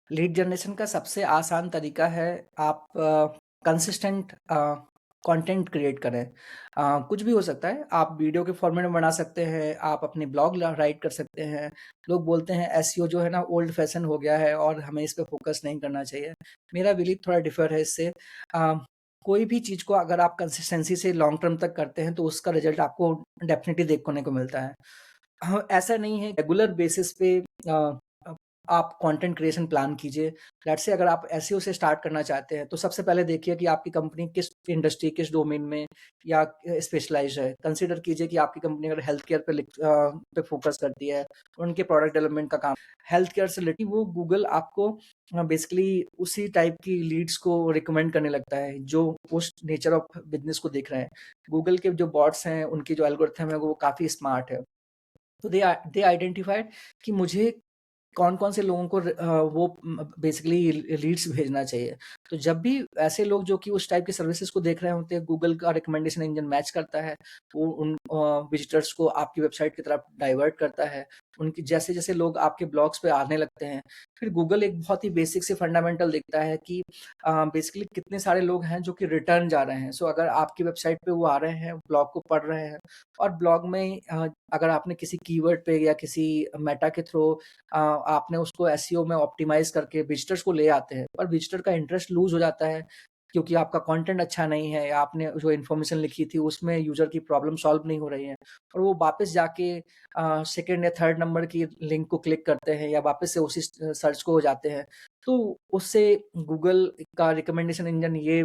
Lead generation का सबसे आसान तरीका है आप कंसिस्टेंट कंटेंट क्रिएट करें। कुछ भी हो सकता है, आप वीडियो के फॉर्मेट में बना सकते हैं, आप अपनी ब्लॉग राइट कर सकते हैं। लोग बोलते हैं एसईओ जो है ना ओल्ड फैशन हो गया है और हमें इस पे फोकस नहीं करना चाहिए। मेरा बिलीव थोड़ा डिफर है इससे। कोई भी चीज़ को अगर आप कंसिस्टेंसी से लॉन्ग टर्म तक करते हैं तो उसका रिजल्ट आपको डेफिनेटली देखने को मिलता है। हाँ, ऐसा नहीं है रेगुलर बेसिस पे अ, आप कंटेंट क्रिएशन प्लान कीजिए। लेट्स से अगर आप एसईओ से स्टार्ट करना चाहते हैं, तो सबसे पहले देखिए कि आपकी कंपनी किस इंडस्ट्री, किस डोमेन में या स्पेशलाइज़्ड है। कंसीडर कीजिए कि आपकी कंपनी अगर हेल्थ केयर पे फ़ोकस करती है, उनके प्रोडक्ट डेवलपमेंट का काम हेल्थ केयर से रिलेटेड, वो गूगल आपको बेसिकली उसी टाइप की लीड्स को रिकमेंड करने लगता है, जो उस नेचर ऑफ बिज़नेस को देख रहे हैं। गूगल के जो बॉट्स हैं, उनकी जो एल्गोरिथम है, वो काफ़ी स्मार्ट है। तो दे आइडेंटिफाइड कि मुझे कौन-कौन से लोगों को वो बेसिकली लीड्स भेजना चाहिए। तो जब भी ऐसे लोग जो कि उस टाइप की सर्विसेज़ को देख रहे होते हैं, गूगल का रिकमेंडेशन इंजन मैच करता है। वो उन विज़िटर्स को आपकी वेबसाइट की तरफ डाइवर्ट करता है। उनकी जैसे-जैसे लोग आपके ब्लॉग्स पे आने लगते हैं, फिर गूगल एक बहुत ही बेसिक से फंडामेंटल देखता है कि बेसिकली कितने सारे लोग हैं जो कि रिटर्न जा रहे हैं। सो अगर आपकी वेबसाइट पे वो आ रहे हैं, ब्लॉग को पढ़ रहे हैं और ब्लॉग में अगर आपने किसी कीवर्ड पे या किसी मेटा के थ्रू आपने उसको एसईओ में ऑप्टिमाइज़ करके विज़िटर्स को ले आते हैं, पर विज़िटर का इंटरेस्ट लूज़ हो जाता है, क्योंकि आपका कंटेंट अच्छा नहीं है या आपने जो इन्फॉर्मेशन लिखी थी उसमें यूज़र की प्रॉब्लम सॉल्व नहीं हो रही है और वो वापस जाके सेकंड या थर्ड नंबर की लिंक को क्लिक करते हैं या वापस से उसी सर्च को हो जाते हैं। तो उससे गूगल का रिकमेंडेशन इंजन ये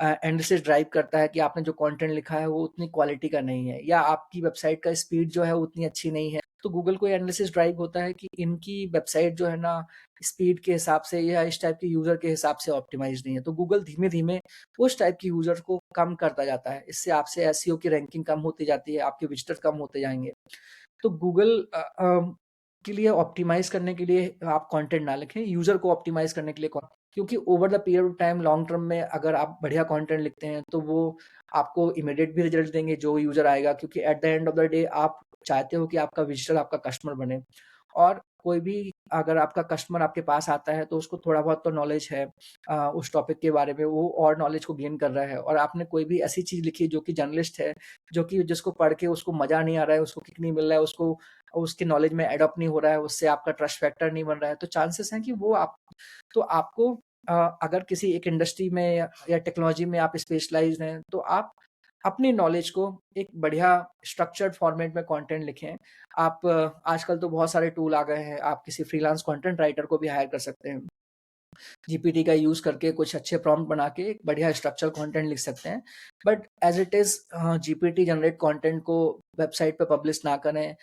एंड से ड्राइव करता है कि आपने जो कंटेंट लिखा है वो उतनी क्वालिटी का नहीं है या आपकी वेबसाइट का स्पीड जो है वो उतनी अच्छी नहीं है। तो गूगल को ये एनालिसिस ड्राइव होता है कि इनकी वेबसाइट जो है ना स्पीड के हिसाब से या इस टाइप के यूज़र के हिसाब से ऑप्टिमाइज़ नहीं है। तो गूगल धीमे-धीमे उस टाइप के यूज़र को कम करता जाता है। इससे आपसे एसईओ की रैंकिंग कम होती जाती है, आपके विज़िटर कम होते जाएँगे। तो गूगल के लिए ऑप्टिमाइज़ करने के लिए आप कंटेंट ना लिखें, यूज़र को ऑप्टिमाइज़ करने के लिए क्योंकि over the period of time long term में अगर आप बढ़िया कंटेंट लिखते हैं, तो वो आपको इमीडिएट भी रिजल्ट देंगे जो यूज़र आएगा, क्योंकि at the end of the day आप चाहते हो कि आपका विज़िटर आपका कस्टमर बने और कोई भी अगर आपका कस्टमर आपके पास आता है, तो उसको थोड़ा बहुत तो नॉलेज है उस टॉपिक के बारे में, वो और नॉलेज को गेन कर रहा है और आपने कोई भी ऐसी चीज़ लिखी जो कि जर्नलिस्ट है, जो कि जिसको पढ़ के उसको मज़ा नहीं आ रहा है, उसको किक नहीं मिल रहा है, उसको उसके नॉलेज में एडॉप्ट नहीं हो रहा है, उससे आपका ट्रस्ट फैक्टर नहीं बन रहा है, तो चांसेस हैं कि वो आप तो आपको अगर किसी एक इंडस्ट्री में या टेक्नोलॉजी में आप स्पेशलाइज़्ड हैं, तो आप अपनी नॉलेज को एक बढ़िया स्ट्रक्चर्ड फॉर्मेट में कंटेंट लिखें। आप आजकल तो बहुत सारे टूल आ गए हैं, आप किसी फ्रीलांस कंटेंट राइटर को भी हायर कर सकते हैं। जीपीटी का यूज़ करके कुछ अच्छे प्रॉम्प्ट बना के एक बढ़िया स्ट्रक्चरल कंटेंट लिख सकते हैं। But as it is GPT generate content को वेबसाइट पे पब्लिश ना करें।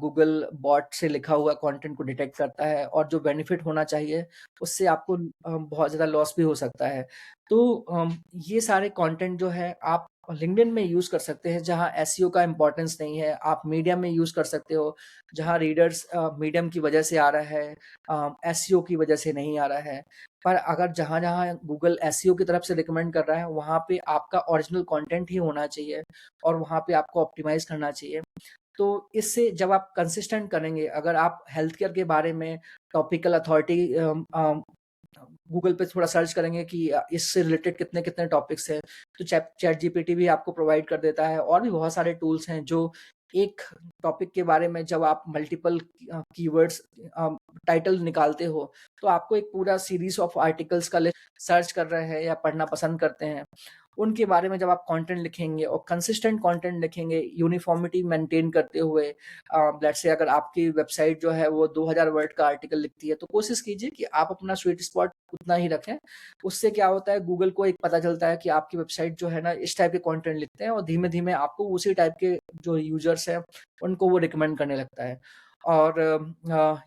गूगल बॉट से लिखा हुआ कंटेंट को डिटेक्ट करता है और जो बेनिफिट होना चाहिए, उससे आपको बहुत ज़्यादा लॉस भी हो सकता है। तो ये सारे कंटेंट जो है आप लिंक्डइन में यूज़ कर सकते हैं, जहाँ एसईओ का इम्पोर्टेंस नहीं है। आप मीडियम में यूज़ कर सकते हो, जहाँ रीडर्स मीडियम की वजह से आ रहा है, एसईओ की वजह से नहीं आ रहा है। पर अगर जहाँ-जहाँ गूगल एसईओ की तरफ से रिकमेंड कर रहा है, वहाँ पे आपका ओरिजिनल कंटेंट ही होना चाहिए और वहाँ पे आपको ऑप्टिमाइज़ करना चाहिए। तो इससे जब आप कंसिस्टेंट करेंगे, अगर आप हेल्थ केयर के बारे में टॉपिकल अथॉरिटी गूगल पे थोड़ा सर्च करेंगे कि इससे रिलेटेड कितने-कितने टॉपिक्स हैं, तो चैट जीपीटी भी आपको प्रोवाइड कर देता है और भी बहुत सारे टूल्स हैं जो एक टॉपिक के बारे में जब आप मल्टीपल कीवर्ड्स अ, टाइटल निकालते हो, तो आपको एक पूरा सीरीज़ ऑफ आर्टिकल्स का लिस्ट सर्च कर रहे हैं या पढ़ना पसंद करते हैं, उनके बारे में जब आप कंटेंट लिखेंगे और कंसिस्टेंट कंटेंट लिखेंगे, यूनिफ़ॉर्मिटी मेंटेन करते हुए लेट्स से अगर आपकी वेबसाइट जो है वो 2000 वर्ड का आर्टिकल लिखती है, तो कोशिश कीजिए कि आप अपना स्वीट स्पॉट उतना ही रखें। उससे क्या होता है, गूगल को एक पता चलता है कि आपकी वेबसाइट जो है ना इस टाइप के कंटेंट लिखते हैं और धीमे-धीमे आपको उसी टाइप के जो यूज़र्स हैं, उनको वो रिकमेंड करने लगता है। और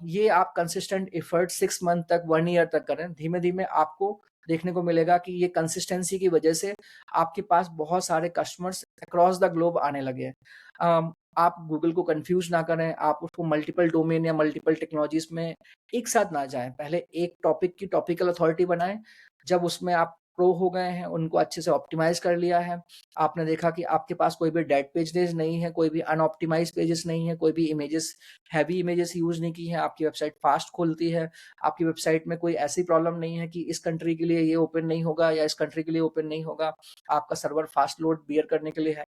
ये आप कंसिस्टेंट एफर्ट 6 मंथ तक, 1 ईयर तक करें, धीमे-धीमे आपको देखने को मिलेगा कि ये कंसिस्टेंसी की वजह से आपके पास बहुत सारे कस्टमर्स अक्रॉस द ग्लोब आने लगे हैं। आप गूगल को कन्फ्यूज़ ना करें, आप उसको मल्टीपल डोमेन या मल्टीपल टेक्नोलॉजीज़ में एक साथ ना जाएँ। पहले एक टॉपिक की टॉपिकल अथॉरिटी बनाएँ, जब उसमें आप प्रो हो गए हैं, उनको अच्छे से ऑप्टिमाइज़ कर लिया है। आपने देखा कि आपके पास कोई भी डेड पेजेज़ नहीं है, कोई भी अनऑप्टिमाइज़्ड पेजेज़ नहीं है, कोई भी इमेजेस हेवी इमेजेस यूज़ नहीं की हैं, आपकी वेबसाइट फास्ट खुलती है। आपकी वेबसाइट में कोई ऐसी प्रॉब्लम नहीं है कि इस कंट्री के लिए ये ओपन नहीं होगा या इस कंट्री के लिए ओपन नहीं होगा। आपका सर्वर फास्ट लोड बियर करने के लिए है,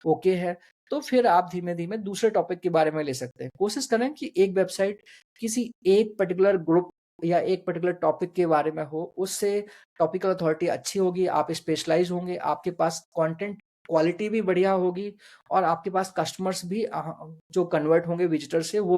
ओके है। तो फिर आप धीमे-धीमे दूसरे टॉपिक के बारे में ले सकते हैं। कोशिश करें कि एक वेबसाइट किसी एक पर्टिकुलर ग्रुप या एक पर्टिकुलर टॉपिक के बारे में हो, उससे टॉपिकल अथॉरिटी अच्छी होगी, आप स्पेशलाइज़ होंगे, आपके पास कंटेंट क्वालिटी भी बढ़िया होगी और आपके पास कस्टमर्स भी जो कन्वर्ट होंगे विज़िटर से वो